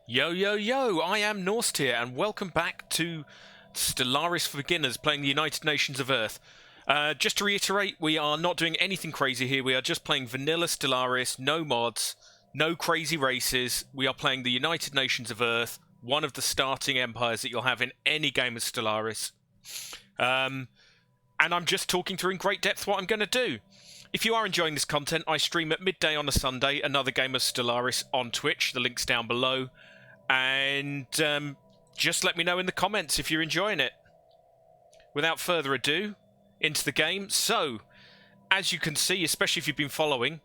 Yo, yo, yo, I am Norst here, and welcome back to Stellaris for Beginners, playing the United Nations of Earth. Just to reiterate, we are not doing anything crazy here. We are just playing vanilla Stellaris, no mods, no crazy races. We are playing the United Nations of Earth, one of the starting empires that you'll have in any game of Stellaris. And I'm just talking through in great depth what I'm going to do. If you are enjoying this content, I stream at midday on a Sunday, another game of Stellaris on Twitch. The link's down below. And just let me know in the comments if you're enjoying it. Without further ado, into the game. So, as you can see, especially if you've been following,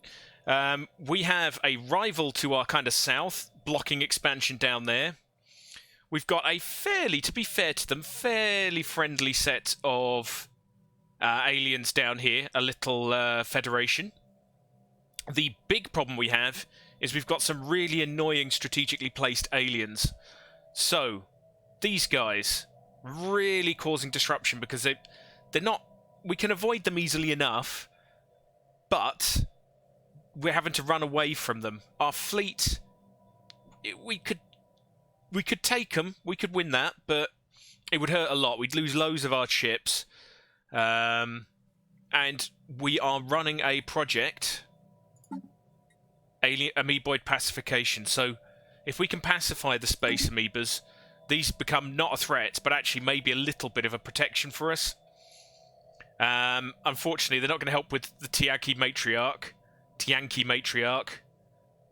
we have a rival to our kind of south, blocking expansion down there. We've got a to be fair to them, fairly friendly set of aliens down here, a little federation. The big problem we have is we've got some really annoying strategically placed aliens. So, these guys really causing disruption because they're not... We can avoid them easily enough, but we're having to run away from them. Our fleet, we could take them, we could win that, but it would hurt a lot. We'd lose loads of our ships. And we are running a project... Amoeboid pacification. So if we can pacify the space amoebas, these become not a threat, but actually maybe a little bit of a protection for us. Unfortunately, they're not going to help with the Tianki matriarch.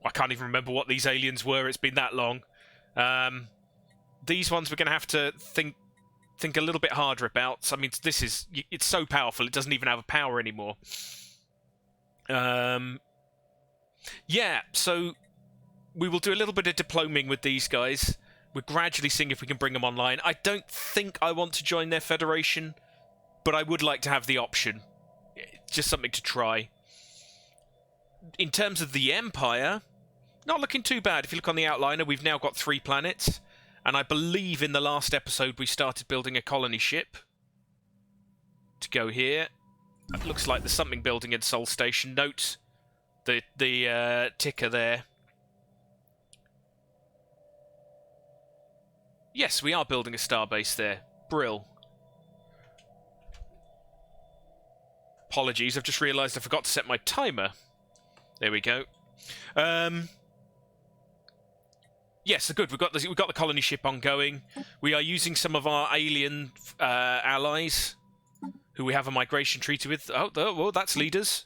I can't even remember what these aliens were. It's been that long. These ones we're going to have to think a little bit harder about. So, I mean, it's so powerful, it doesn't even have a power anymore. Yeah, so we will do a little bit of diploming with these guys. We're gradually seeing if we can bring them online. I don't think I want to join their federation, but I would like to have the option. Just something to try. In terms of the Empire, not looking too bad. If you look on the outliner, we've now got 3 planets. And I believe in the last episode we started building a colony ship to go here. It looks like there's something building in Sol Station. Note the ticker there. Yes, we are building a starbase there. Brill. Apologies, I've just realised I forgot to set my timer. There we go. Yes, so good. We've got the colony ship ongoing. We are using some of our alien allies, who we have a migration treaty with. Oh, well, that's leaders.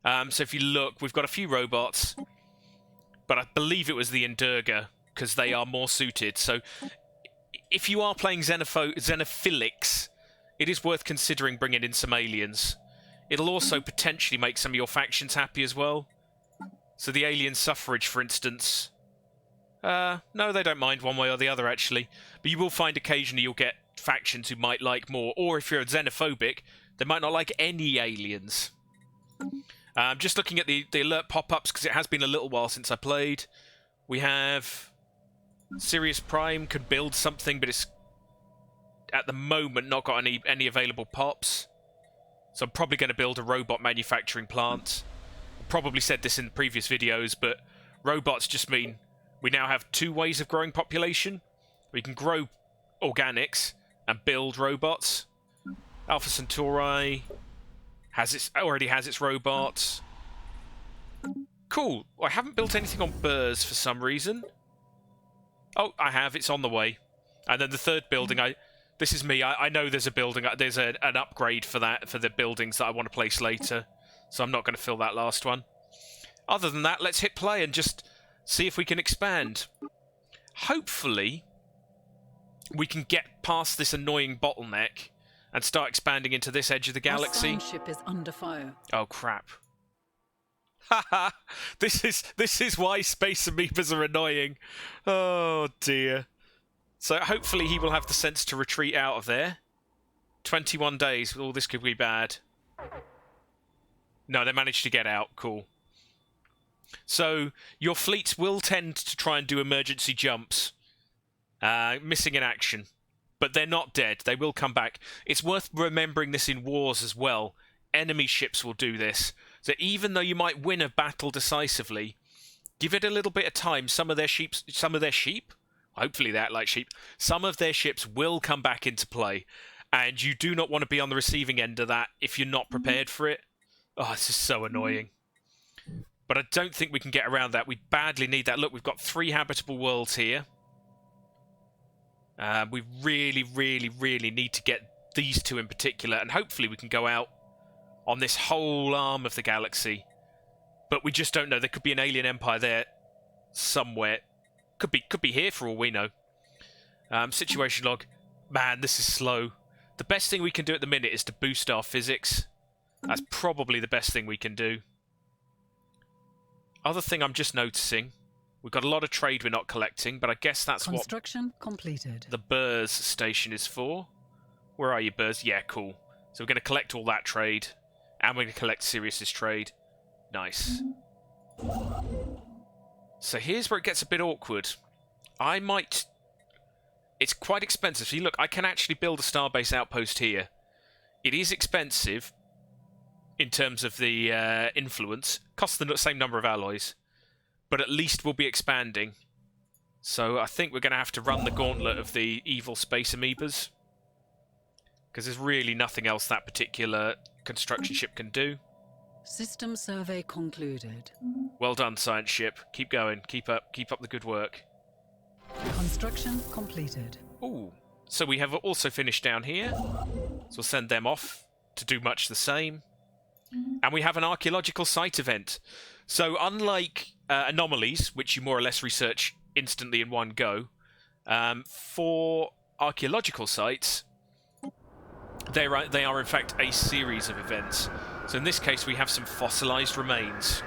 So if you look, we've got a few robots, but I believe it was the Endurga, because they are more suited. So if you are playing Xenophilics, it is worth considering bringing in some aliens. It'll also potentially make some of your factions happy as well. So the alien suffrage, for instance... no, they don't mind one way or the other, actually. But you will find occasionally you'll get factions who might like more. Or if you're xenophobic, they might not like any aliens. Just looking at the alert pop-ups, because it has been a little while since I played. We have Sirius Prime could build something, but it's at the moment not got any available pops. So I'm probably going to build a robot manufacturing plant. I probably said this in previous videos, but robots just mean we now have 2 ways of growing population. We can grow organics and build robots. Alpha Centauri already has its robots. Cool. I haven't built anything on Burrs for some reason. Oh, I have. It's on the way. And then the third building, this is me. I know there's a building. There's an upgrade for the buildings that I want to place later. So I'm not going to fill that last one. Other than that, let's hit play and just see if we can expand. Hopefully, we can get past this annoying bottleneck and start expanding into this edge of the galaxy. Our ship is under fire. Oh crap! Haha! this is why space amoebas are annoying. Oh dear. So hopefully he will have the sense to retreat out of there. 21 days. Oh, this could be bad. No, they managed to get out. Cool. So your fleets will tend to try and do emergency jumps, missing in action. But they're not dead. They will come back. It's worth remembering this in wars as well. Enemy ships will do this. So even though you might win a battle decisively, Give it a little bit of time. Some of their sheep, hopefully they act like sheep, some of their ships will come back into play. And you do not want to be on the receiving end of that if you're not prepared for it. Oh, this is so annoying. But I don't think we can get around that. We badly need that. Look, we've got 3 habitable worlds here. We really, really, really need to get these 2 in particular. And hopefully we can go out on this whole arm of the galaxy. But we just don't know. There could be an alien empire there somewhere. Could be here for all we know. Situation log. Man, this is slow. The best thing we can do at the minute is to boost our physics. That's probably the best thing we can do. Other thing I'm just noticing, we've got a lot of trade we're not collecting, but I guess that's what completed. The Burrs station is for. Where are you, Burrs? Yeah, cool. So we're going to collect all that trade, and we're going to collect Sirius's trade. Nice. So here's where it gets a bit awkward. I might... It's quite expensive. See, look, I can actually build a starbase outpost here. It is expensive in terms of the influence. Costs the same number of alloys. But at least we'll be expanding. So I think we're going to have to run the gauntlet of the evil space amoebas. Because there's really nothing else that particular construction ship can do. System survey concluded. Well done, science ship. Keep going. Keep up the good work. Construction completed. Ooh. So we have also finished down here. So we'll send them off to do much the same. And we have an archaeological site event. So unlike Anomalies, which you more or less research instantly in one go, for archaeological sites, they are in fact a series of events. So in this case we have some fossilized remains.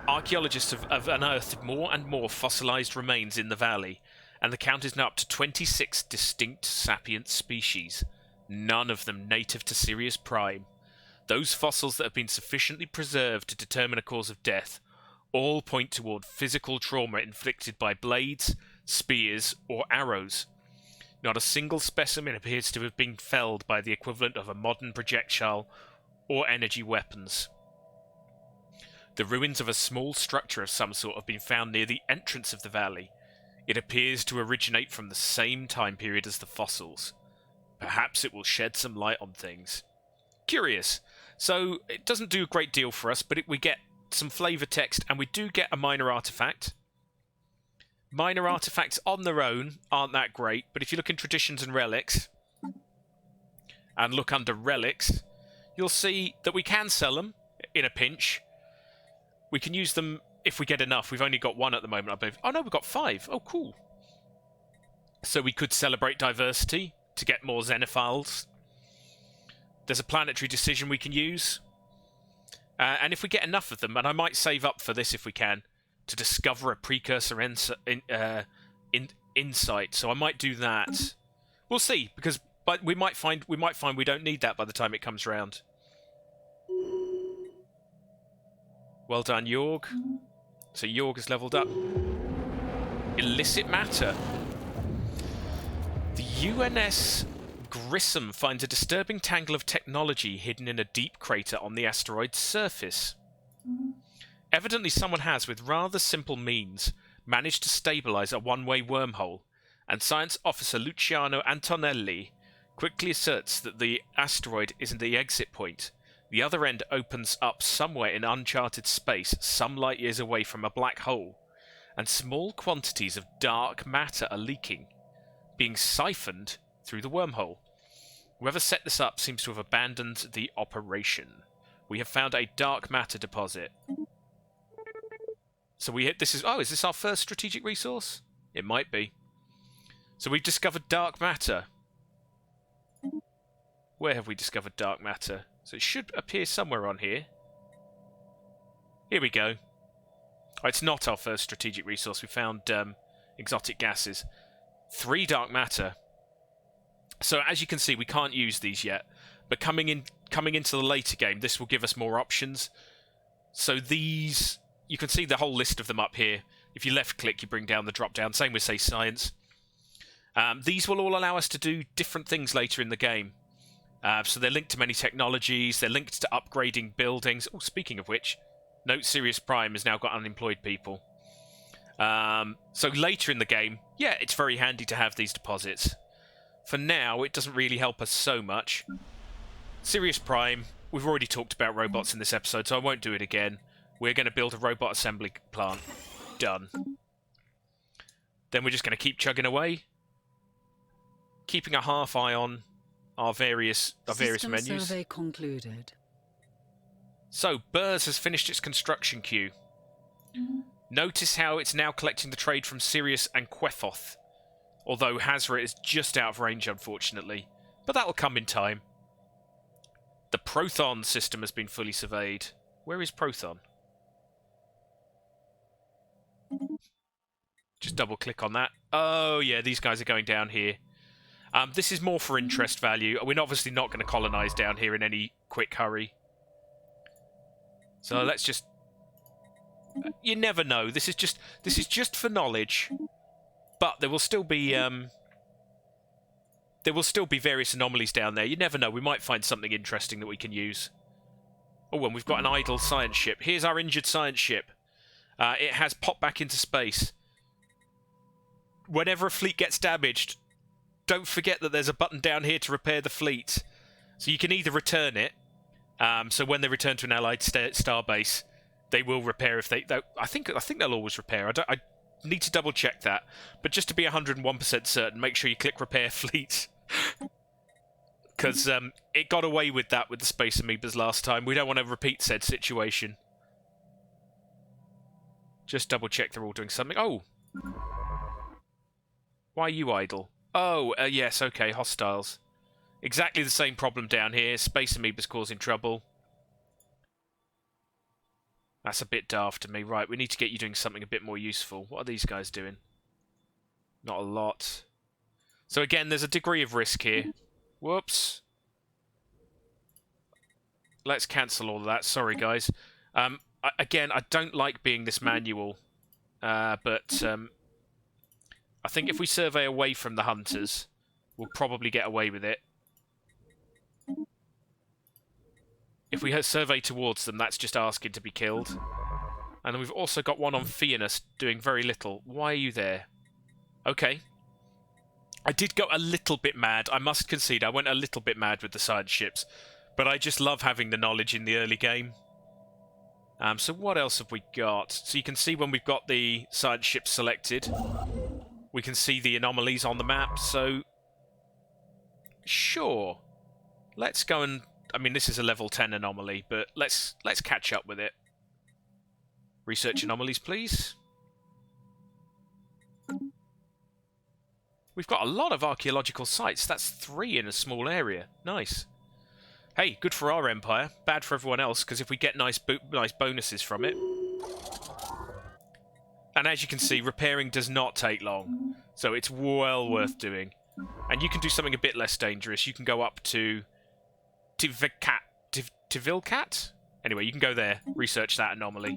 Archaeologists have unearthed more and more fossilized remains in the valley, and the count is now up to 26 distinct sapient species, none of them native to Sirius Prime. Those fossils that have been sufficiently preserved to determine a cause of death all point toward physical trauma inflicted by blades, spears, or arrows. Not a single specimen appears to have been felled by the equivalent of a modern projectile or energy weapons. The ruins of a small structure of some sort have been found near the entrance of the valley. It appears to originate from the same time period as the fossils. Perhaps it will shed some light on things. Curious. So, it doesn't do a great deal for us, but we get some flavor text, and we do get a minor artifact. Minor artifacts on their own aren't that great, but if you look in Traditions and Relics, and look under Relics, you'll see that we can sell them in a pinch. We can use them if we get enough. We've only got 1 at the moment, I believe. Oh no, we've got 5. Oh, cool. So we could celebrate diversity to get more xenophiles. There's a planetary decision we can use. And if we get enough of them, and I might save up for this if we can, to discover a precursor insight. So I might do that. We'll see, because we might find we don't need that by the time it comes round. Well done, Yorg. So Yorg has leveled up. Illicit matter. The UNS Grissom finds a disturbing tangle of technology hidden in a deep crater on the asteroid's surface. Evidently someone has, with rather simple means, managed to stabilize a one-way wormhole, and Science Officer Luciano Antonelli quickly asserts that the asteroid isn't the exit point. The other end opens up somewhere in uncharted space, some light years away from a black hole, and small quantities of dark matter are leaking, being siphoned through the wormhole. Whoever set this up seems to have abandoned the operation. We have found a dark matter deposit. So is this our first strategic resource? It might be. So we've discovered dark matter. Where have we discovered dark matter? So it should appear somewhere on here. Here we go. Oh, it's not our first strategic resource. We found exotic gases. 3 dark matter. So as you can see, we can't use these yet. But coming into the later game, this will give us more options. So these, you can see the whole list of them up here. If you left-click, you bring down the drop-down. Same with, say, science. These will all allow us to do different things later in the game. So they're linked to many technologies. They're linked to upgrading buildings. Oh, speaking of which, Note Sirius Prime has now got unemployed people. So later in the game, yeah, it's very handy to have these deposits. For now, it doesn't really help us so much. Sirius Prime, we've already talked about robots in this episode, so I won't do it again. We're going to build a robot assembly plant. Done. Then we're just going to keep chugging away, keeping a half eye on our various menus. Survey concluded. So, Burrs has finished its construction queue. Notice how it's now collecting the trade from Sirius and Quephoth. Although Hazra is just out of range, unfortunately. But that'll come in time. The Prothon system has been fully surveyed. Where is Prothon? Just double click on that. Oh yeah, these guys are going down here. This is more for interest value. We're obviously not going to colonize down here in any quick hurry. So let's just... You never know. This is just for knowledge. But there will still be various anomalies down there. You never know. We might find something interesting that we can use. Oh, and we've got an idle science ship. Here's our injured science ship. It has popped back into space. Whenever a fleet gets damaged, don't forget that there's a button down here to repair the fleet. So you can either return it. So when they return to an allied starbase, they will repair if they... I think they'll always repair. I need to double check that. But just to be 101% certain, make sure you click repair fleet. Because it got away with that with the Space Amoebas last time. We don't want to repeat said situation. Just double check they're all doing something. Oh! Why are you idle? Oh, yes, okay, hostiles. Exactly the same problem down here. Space Amoebas causing trouble. That's a bit daft to me. Right, we need to get you doing something a bit more useful. What are these guys doing? Not a lot. So again, there's a degree of risk here. Whoops. Let's cancel all of that. Sorry, guys. Again, I don't like being this manual. But I think if we survey away from the hunters, we'll probably get away with it. If we survey towards them, that's just asking to be killed. And then we've also got one on Fianus doing very little. Why are you there? Okay. I did go a little bit mad. I must concede, I went a little bit mad with the science ships. But I just love having the knowledge in the early game. So what else have we got? So you can see when we've got the science ships selected, we can see the anomalies on the map. So, sure. Let's go and... I mean, this is a level 10 anomaly, but let's catch up with it. Research anomalies, please. We've got a lot of archaeological sites. That's 3 in a small area. Nice. Hey, good for our empire. Bad for everyone else, because if we get nice bonuses from it... And as you can see, repairing does not take long. So it's well worth doing. And you can do something a bit less dangerous. You can go up to... Tivilcat? Anyway, you can go there, research that anomaly.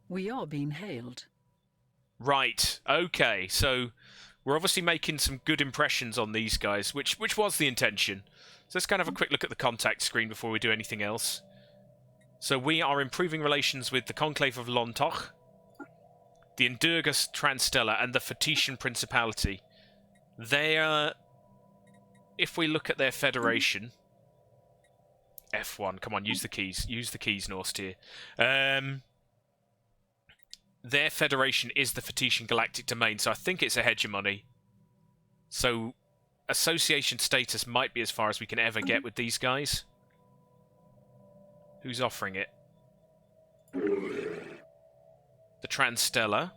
We are being hailed. Right, okay, so we're obviously making some good impressions on these guys, which was the intention. So let's kind of have a quick look at the contact screen before we do anything else. So we are improving relations with the Conclave of Lontoch, the Endurgus Transtellar, and the Fetetian Principality. They are... If we look at their federation... F1, come on, use the keys. Use the keys, Norsteer. Their federation is the Fetetian Galactic Domain, so I think it's a hegemony. So, association status might be as far as we can ever get with these guys. Who's offering it? The Transtellar.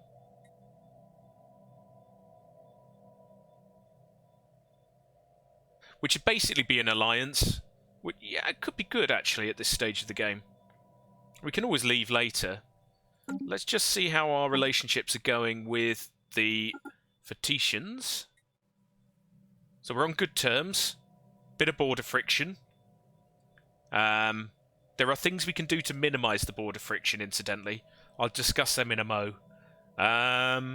Which would basically be an alliance. Yeah, it could be good, actually, at this stage of the game. We can always leave later. Let's just see how our relationships are going with the Fetetians. So we're on good terms. Bit of border friction. There are things we can do to minimise the border friction, incidentally. I'll discuss them in a mo. But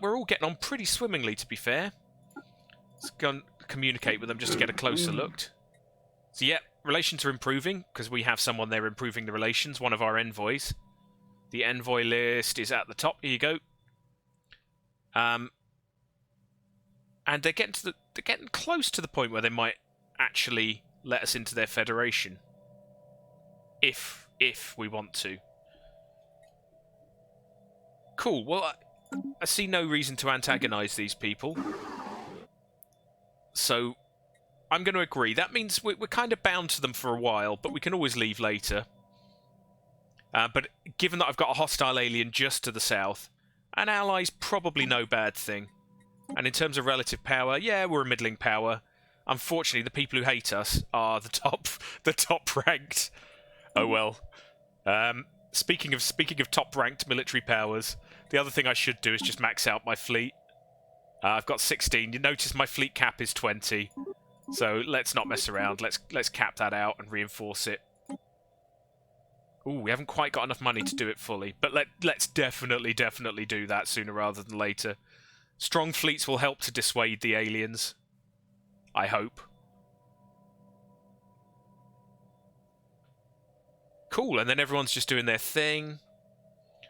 we're all getting on pretty swimmingly, to be fair. Let's go and communicate with them just to get a closer look. So, yeah, relations are improving, because we have someone there improving the relations, one of our envoys. The envoy list is at the top. Here you go. And they're getting close to the point where they might actually let us into their federation. If we want to. Cool. Well, I see no reason to antagonize these people. So, I'm going to agree. That means we're kind of bound to them for a while, but we can always leave later. But given that I've got a hostile alien just to the south, an ally's probably no bad thing. And in terms of relative power, yeah, we're a middling power. Unfortunately, the people who hate us are the top ranked. Oh well. Speaking of top ranked military powers, the other thing I should do is just max out my fleet. I've got 16. You notice my fleet cap is 20. So let's not mess around. Let's cap that out and reinforce it. Ooh, we haven't quite got enough money to do it fully, but let's definitely do that sooner rather than later. Strong fleets will help to dissuade the aliens. I hope. Cool, and then everyone's just doing their thing.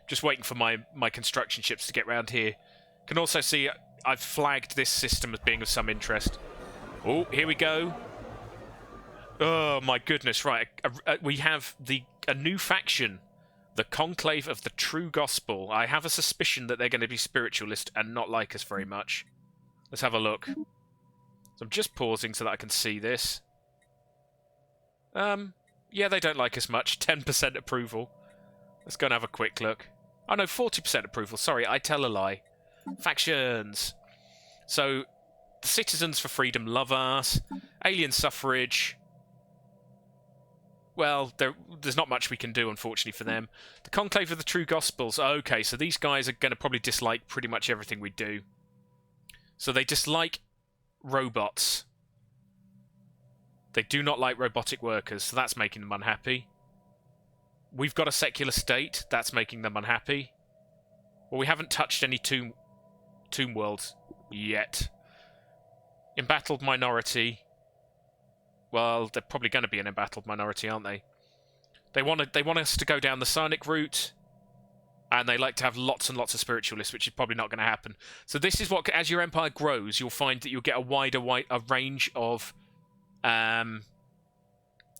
Just waiting for my construction ships to get round here. Can also see I've flagged this system as being of some interest. Oh, here we go. Oh my goodness, right. We have a new faction. The Conclave of the True Gospel. I have a suspicion that they're going to be spiritualist and not like us very much. Let's have a look. So I'm just pausing so that I can see this. Yeah, they don't like us much. 10% approval. Let's go and have a quick look. Oh no, 40% approval. Sorry, I tell a lie. Factions. So, the Citizens for Freedom love us. Alien suffrage. Well, there's not much we can do, unfortunately, for them. The Conclave of the True Gospels. Okay, so these guys are going to probably dislike pretty much everything we do. So they dislike robots. They do not like robotic workers, so that's making them unhappy. We've got a secular state. That's making them unhappy. Well, we haven't touched any tomb worlds yet. Embattled minority. Well, they're probably going to be an embattled minority, aren't they? They want us to go down the psionic route, and they like to have lots and lots of spiritualists, which is probably not going to happen. So this is what, as your empire grows, you'll find that you'll get a range of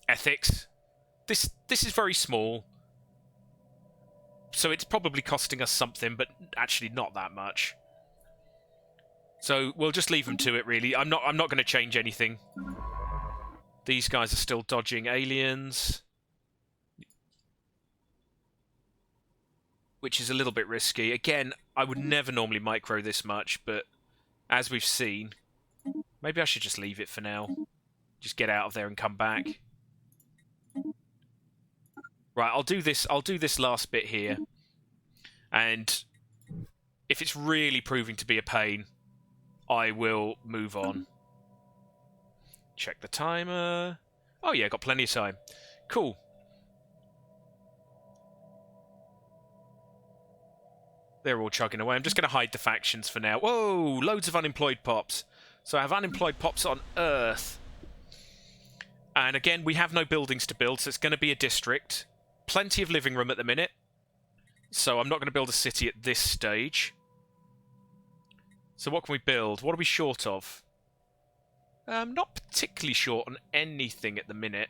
ethics. This is very small, so it's probably costing us something, but actually not that much. So we'll just leave them to it. Really, I'm not going to change anything. These guys are still dodging aliens, which is a little bit risky. Again, I would never normally micro this much, but as we've seen, maybe I should just leave it for now. Just get out of there and come back. Right, I'll do this last bit here, and if it's really proving to be a pain, I will move on. Check the timer. Oh yeah, got plenty of time. Cool. They're all chugging away. I'm just going to hide the factions for now. Whoa, loads of unemployed pops. So I have unemployed pops on Earth. And again, we have no buildings to build, so it's going to be a district. Plenty of living room at the minute. So I'm not going to build a city at this stage. So what can we build? What are we short of? Not particularly short on anything at the minute.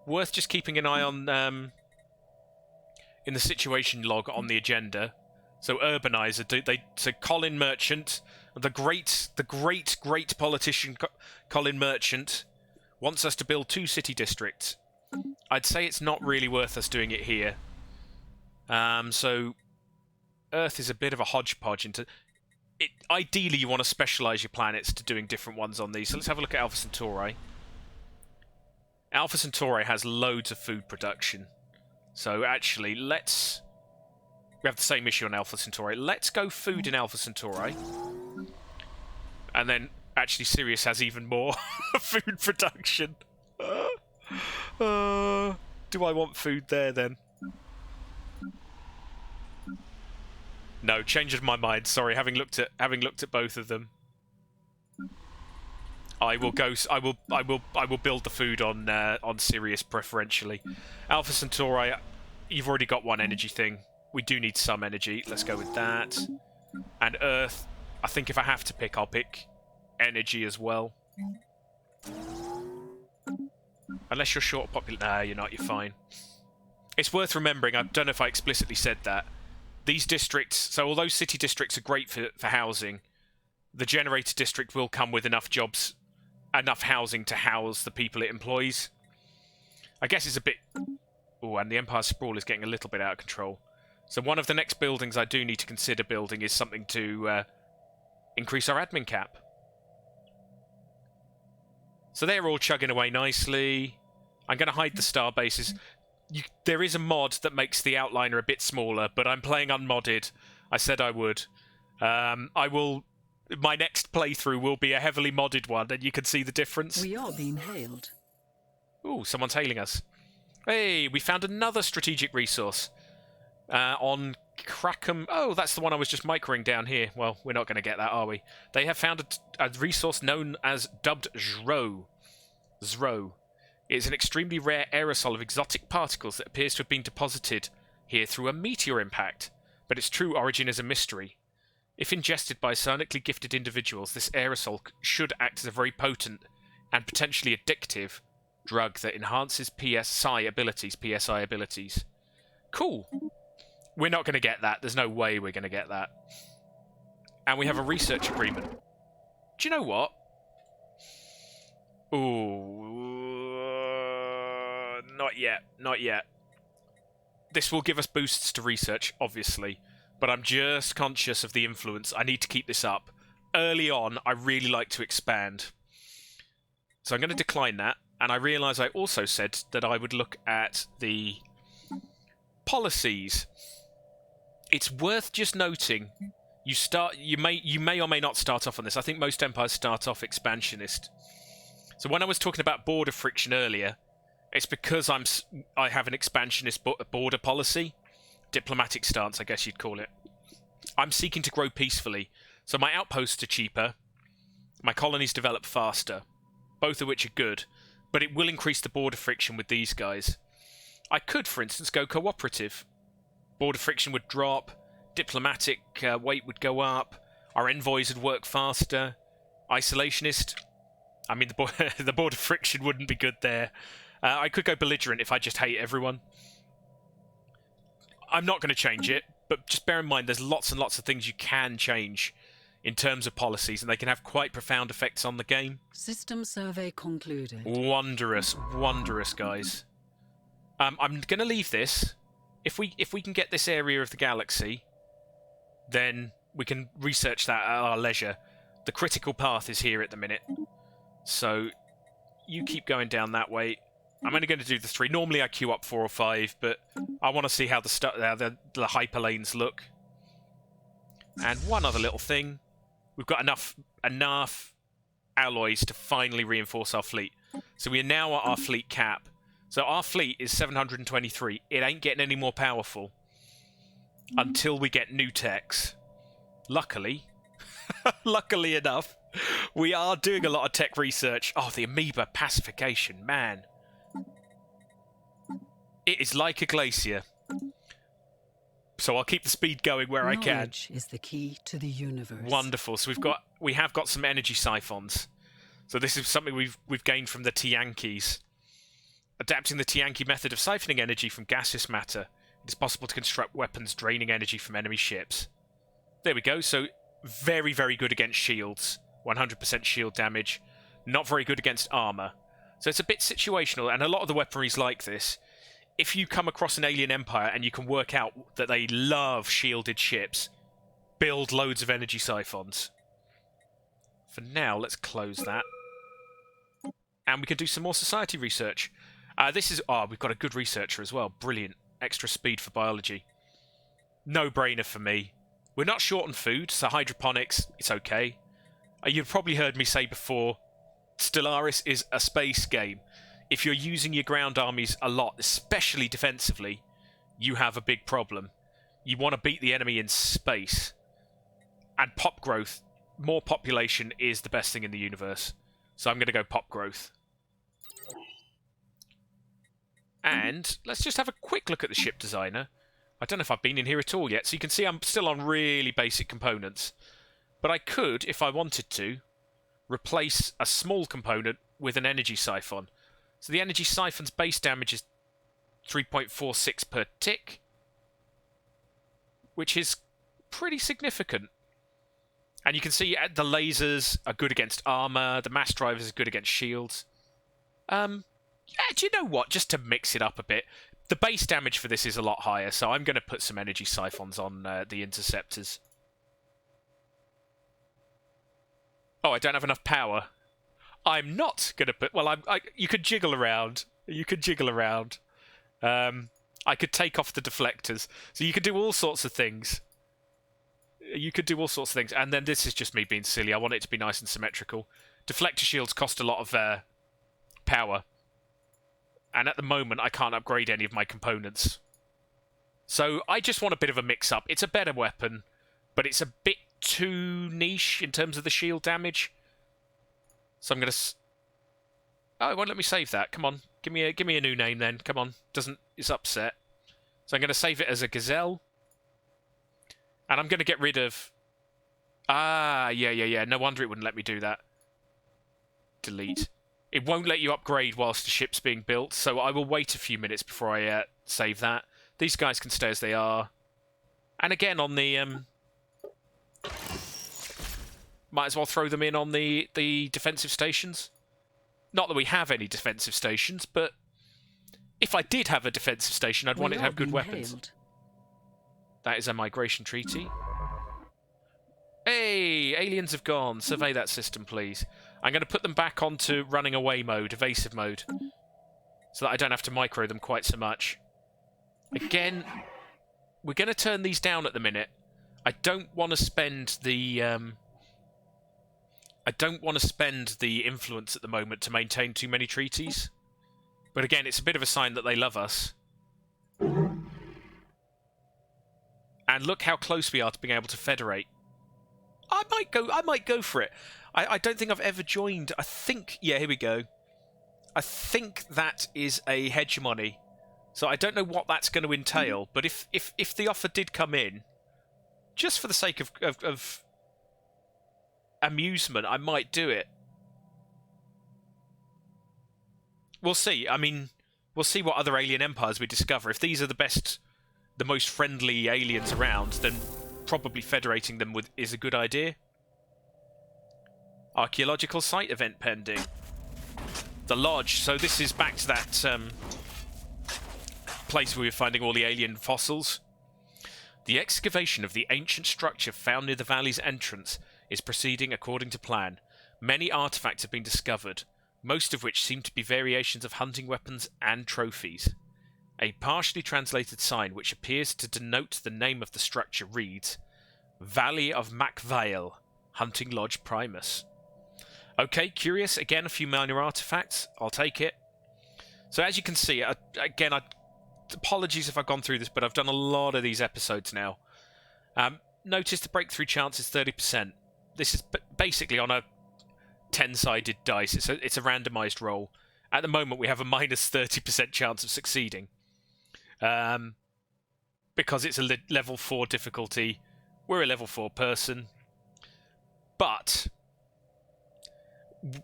Worth just keeping an eye on in the situation log on the agenda. So urbanizer, so Colin Merchant, the great politician Colin Merchant wants us to build 2 city districts. I'd say it's not really worth us doing it here. So Earth is a bit of a hodgepodge into. Ideally, you want to specialise your planets to doing different ones on these. So let's have a look at Alpha Centauri. Alpha Centauri has loads of food production. So actually, we have the same issue on Alpha Centauri. Let's go food in Alpha Centauri. And then, actually, Sirius has even more food production. Do I want food there, then? No, changed my mind. Sorry, having looked at both of them. I will go. I will build the food on Sirius preferentially. Alpha Centauri, you've already got one energy thing. We do need some energy. Let's go with that. And Earth, I think if I have to pick, I'll pick energy as well. Unless you're short of population. Nah, you're not. You're fine. It's worth remembering. I don't know if I explicitly said that. These districts. So although city districts are great for housing, the generator district will come with enough jobs, enough housing to house the people it employs. I guess it's a bit... Oh, and the Empire Sprawl is getting a little bit out of control. So one of the next buildings I do need to consider building is something to increase our admin cap. So they're all chugging away nicely. I'm going to hide the star bases. There is a mod that makes the outliner a bit smaller, but I'm playing unmodded. I said I would. I will... My next playthrough will be a heavily modded one, and you can see the difference. We are being hailed. Ooh, someone's hailing us. Hey, we found another strategic resource. On Kraken... Oh, that's the one I was just microing down here. Well, we're not going to get that, are we? They have found a resource known as dubbed Zro. Zro. It is an extremely rare aerosol of exotic particles that appears to have been deposited here through a meteor impact, but its true origin is a mystery. If ingested by psionically gifted individuals, this aerosol should act as a very potent and potentially addictive drug that enhances PSI abilities. Cool. We're not going to get that. There's no way we're going to get that. And we have a research agreement. Do you know what? Ooh, not yet. Not yet. This will give us boosts to research, obviously. But I'm just conscious of the influence. I need to keep this up. Early on, I really like to expand. So I'm going to decline that. And I realise I also said that I would look at the policies. It's worth just noting. You may or may not start off on this. I think most empires start off expansionist. So when I was talking about border friction earlier, it's because I have an expansionist border policy. Diplomatic stance, I guess you'd call it. I'm seeking to grow peacefully, so my outposts are cheaper, my colonies develop faster, both of which are good, but it will increase the border friction with these guys. I could, for instance, go cooperative. Border friction would drop, diplomatic weight would go up, our envoys would work faster, isolationist, I mean, the border friction wouldn't be good there. I could go belligerent if I just hate everyone. I'm not going to change it, but just bear in mind there's lots and lots of things you can change in terms of policies, and they can have quite profound effects on the game. System survey concluded. Wondrous, wondrous, guys. I'm going to leave this. If we can get this area of the galaxy, then we can research that at our leisure. The critical path is here at the minute, so you keep going down that way. I'm only going to do the 3. Normally I queue up 4 or 5, but I want to see how the hyperlanes look. And one other little thing. We've got enough alloys to finally reinforce our fleet. So we are now at our fleet cap. So our fleet is 723. It ain't getting any more powerful until we get new techs. Luckily, luckily enough, we are doing a lot of tech research. Oh, the Amoeba pacification, man. It is like a glacier. So I'll keep the speed going where I can. Knowledge is the key to the universe. Wonderful. So we have got some energy siphons. So this is something we've gained from the Tianquis. Adapting the Tianqi method of siphoning energy from gaseous matter, it is possible to construct weapons draining energy from enemy ships. There we go. So very, very good against shields. 100% shield damage. Not very good against armor. So it's a bit situational, and a lot of the weaponry is like this. If you come across an alien empire and you can work out that they love shielded ships, build loads of energy siphons. For now, let's close that. And we can do some more society research. We've got a good researcher as well. Brilliant. Extra speed for biology. No-brainer for me. We're not short on food, so hydroponics, it's okay. You've probably heard me say before, Stellaris is a space game. If you're using your ground armies a lot, especially defensively, you have a big problem. You want to beat the enemy in space. And pop growth, more population is the best thing in the universe. So I'm going to go pop growth. And let's just have a quick look at the ship designer. I don't know if I've been in here at all yet, so you can see I'm still on really basic components. But I could, if I wanted to, replace a small component with an energy siphon. So the energy siphon's base damage is 3.46 per tick, which is pretty significant. And you can see the lasers are good against armor, the mass drivers are good against shields. Yeah, do you know what? Just to mix it up a bit, the base damage for this is a lot higher, so I'm going to put some energy siphons on the interceptors. Oh, I don't have enough power. I'm not going to put... Well, you could jiggle around. You could jiggle around. I could take off the deflectors. So you could do all sorts of things. You could do all sorts of things. And then this is just me being silly. I want it to be nice and symmetrical. Deflector shields cost a lot of power. And at the moment, I can't upgrade any of my components. So I just want a bit of a mix-up. It's a better weapon, but it's a bit too niche in terms of the shield damage. So I'm going to... Oh, it won't let me save that. Come on. Give me a new name then. Come on. It's upset. So I'm going to save it as a Gazelle. And I'm going to get rid of... Ah, yeah. No wonder it wouldn't let me do that. Delete. It won't let you upgrade whilst the ship's being built, so I will wait a few minutes before I save that. These guys can stay as they are. And again, on the... might as well throw them in on the defensive stations. Not that we have any defensive stations, but if I did have a defensive station, I'd want it to have good weapons. Hailed. That is a migration treaty. Hey, aliens have gone. Survey that system, please. I'm going to put them back onto running away mode, evasive mode, so that I don't have to micro them quite so much. Again, we're going to turn these down at the minute. I don't want to spend the influence at the moment to maintain too many treaties. But again, it's a bit of a sign that they love us. And look how close we are to being able to federate. I might go for it. I don't think I've ever joined. I think... Yeah, here we go. I think that is a hegemony. So I don't know what that's going to entail. But if the offer did come in, just for the sake of amusement, I might do it. We'll see. I mean, we'll see what other alien empires we discover. If these are the most friendly aliens around, then probably federating them is a good idea. Archaeological site event pending. The lodge. So this is back to that place where we were finding all the alien fossils. The excavation of the ancient structure found near the valley's entrance is proceeding according to plan. Many artifacts have been discovered, most of which seem to be variations of hunting weapons and trophies. A partially translated sign which appears to denote the name of the structure reads, Valley of Macvale, Hunting Lodge Primus. Okay, curious. Again, a few minor artifacts. I'll take it. So as you can see, again, apologies if I've gone through this, but I've done a lot of these episodes now. Notice the breakthrough chance is 30%. This is basically on a 10-sided dice. It's a randomized roll. At the moment, we have a minus 30% chance of succeeding. Because it's a level 4 difficulty. We're a level 4 person. But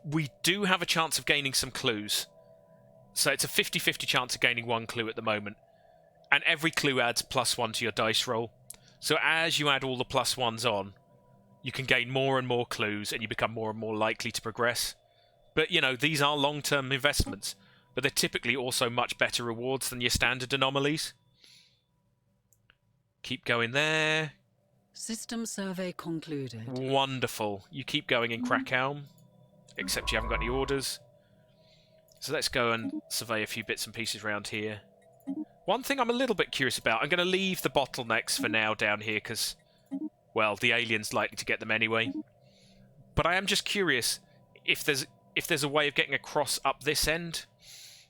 we do have a chance of gaining some clues. So it's a 50-50 chance of gaining one clue at the moment. And every clue adds +1 to your dice roll. So as you add all the +1s on, you can gain more and more clues and you become more and more likely to progress. But, you know, these are long-term investments. But they're typically also much better rewards than your standard anomalies. Keep going there. System survey concluded. Wonderful. You keep going in Kraken. Except you haven't got any orders. So let's go and survey a few bits and pieces around here. One thing I'm a little bit curious about, I'm going to leave the bottlenecks for now down here because, well, the alien's likely to get them anyway. But I am just curious if there's a way of getting across up this end.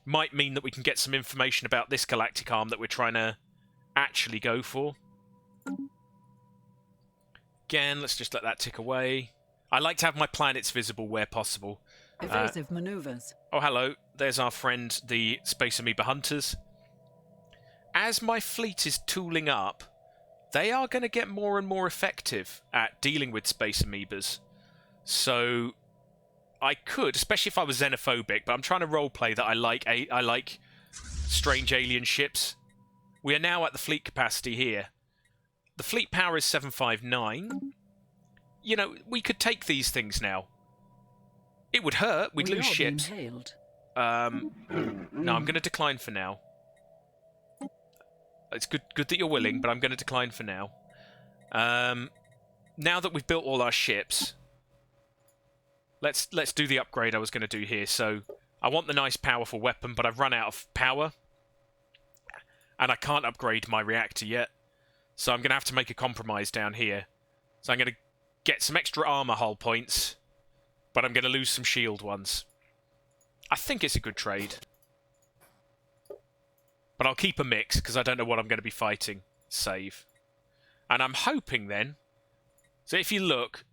Might mean that we can get some information about this galactic arm that we're trying to actually go for. Again, let's just let that tick away. I like to have my planets visible where possible. Evasive maneuvers. Oh, hello. There's our friend, the Space Amoeba Hunters. As my fleet is tooling up, they are going to get more and more effective at dealing with Space Amoebas. So I could, especially if I was xenophobic, but I'm trying to roleplay that I like strange alien ships. We are now at the fleet capacity here. The fleet power is 759. You know, we could take these things now. It would hurt. We'd lose ships. No, I'm going to decline for now. It's good that you're willing, but I'm going to decline for now. Now that we've built all our ships, let's do the upgrade I was going to do here. So I want the nice powerful weapon, but I've run out of power. And I can't upgrade my reactor yet. So I'm going to have to make a compromise down here. So I'm going to get some extra armor hull points, but I'm going to lose some shield ones. I think it's a good trade. But I'll keep a mix, because I don't know what I'm going to be fighting. Save. And I'm hoping then... So if you look,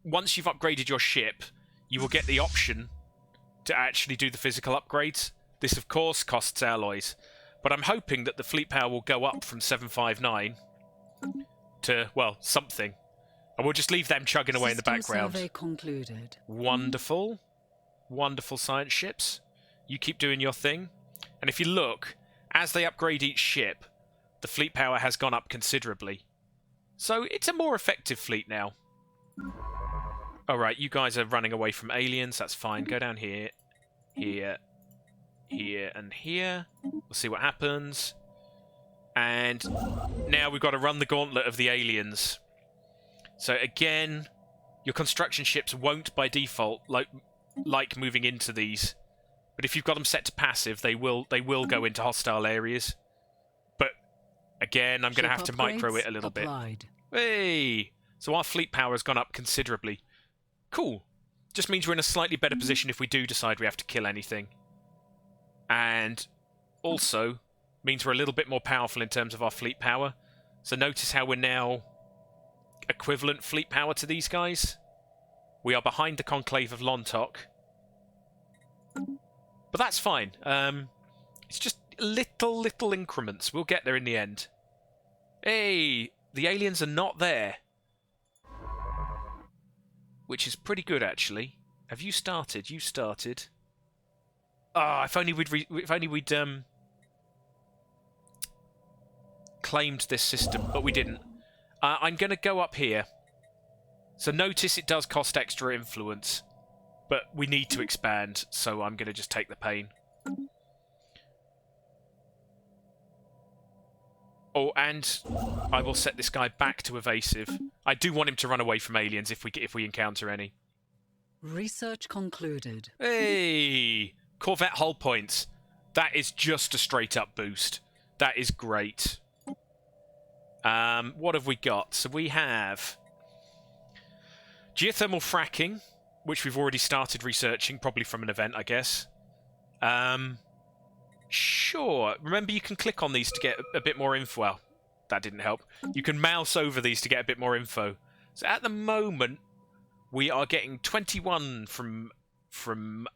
once you've upgraded your ship, you will get the option to actually do the physical upgrades. This, of course, costs alloys. But I'm hoping that the fleet power will go up from 759 to, well, something. And we'll just leave them chugging away in the background. Survey concluded. Wonderful. Wonderful science ships. You keep doing your thing. And if you look, as they upgrade each ship, the fleet power has gone up considerably. So it's a more effective fleet now. Alright, you guys are running away from aliens. That's fine. Go down here. Here. Here and here. We'll see what happens. And now we've got to run the gauntlet of the aliens. So again, your construction ships won't by default like moving into these. But if you've got them set to passive, they will go into hostile areas. But again, I'm going to have to micro it a little bit. Hey! So our fleet power has gone up considerably. Cool. Just means we're in a slightly better position if we do decide we have to kill anything. And also means we're a little bit more powerful in terms of our fleet power. So notice how we're now equivalent fleet power to these guys. We are behind the Conclave of Lontok. But that's fine. It's just little increments. We'll get there in the end. Hey, the aliens are not there. Which is pretty good, actually. Have you started? You started. Ah, if only we'd claimed this system, but we didn't. I'm going to go up here. So notice it does cost extra influence, but we need to expand, so I'm going to just take the pain. Oh, and I will set this guy back to evasive. I do want him to run away from aliens if we encounter any. Research concluded. Hey! Corvette hull points. That is just a straight-up boost. That is great. What have we got? So we have geothermal fracking, which we've already started researching, probably from an event, I guess. Sure. Remember, you can click on these to get a bit more info. Well, that didn't help. You can mouse over these to get a bit more info. So at the moment, we are getting 21 from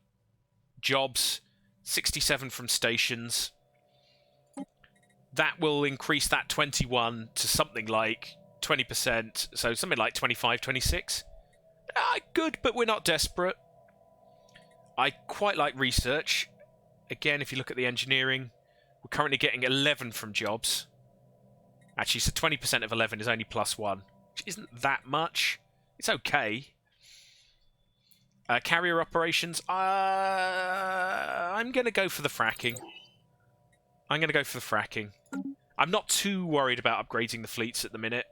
jobs, 67 from stations. That will increase that 21 to something like 20%, so something like 25, 26. Good, but we're not desperate. I quite like research. Again, if you look at the engineering, we're currently getting 11 from jobs. Actually, so 20% of 11 is only +1, which isn't that much. It's okay. Carrier operations, I'm going to go for the fracking. I'm not too worried about upgrading the fleets at the minute.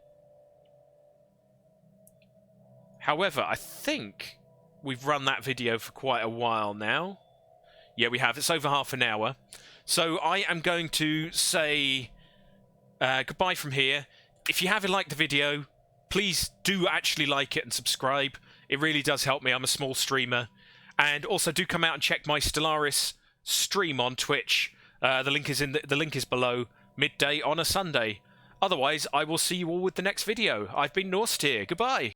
However, I think we've run that video for quite a while now. Yeah, we have. It's over half an hour. So I am going to say goodbye from here. If you haven't liked the video, please do actually like it and subscribe. It really does help me. I'm a small streamer. And also do come out and check my Stellaris stream on Twitch. The link is below. Midday on a Sunday. Otherwise, I will see you all with the next video. I've been Norst here. Goodbye.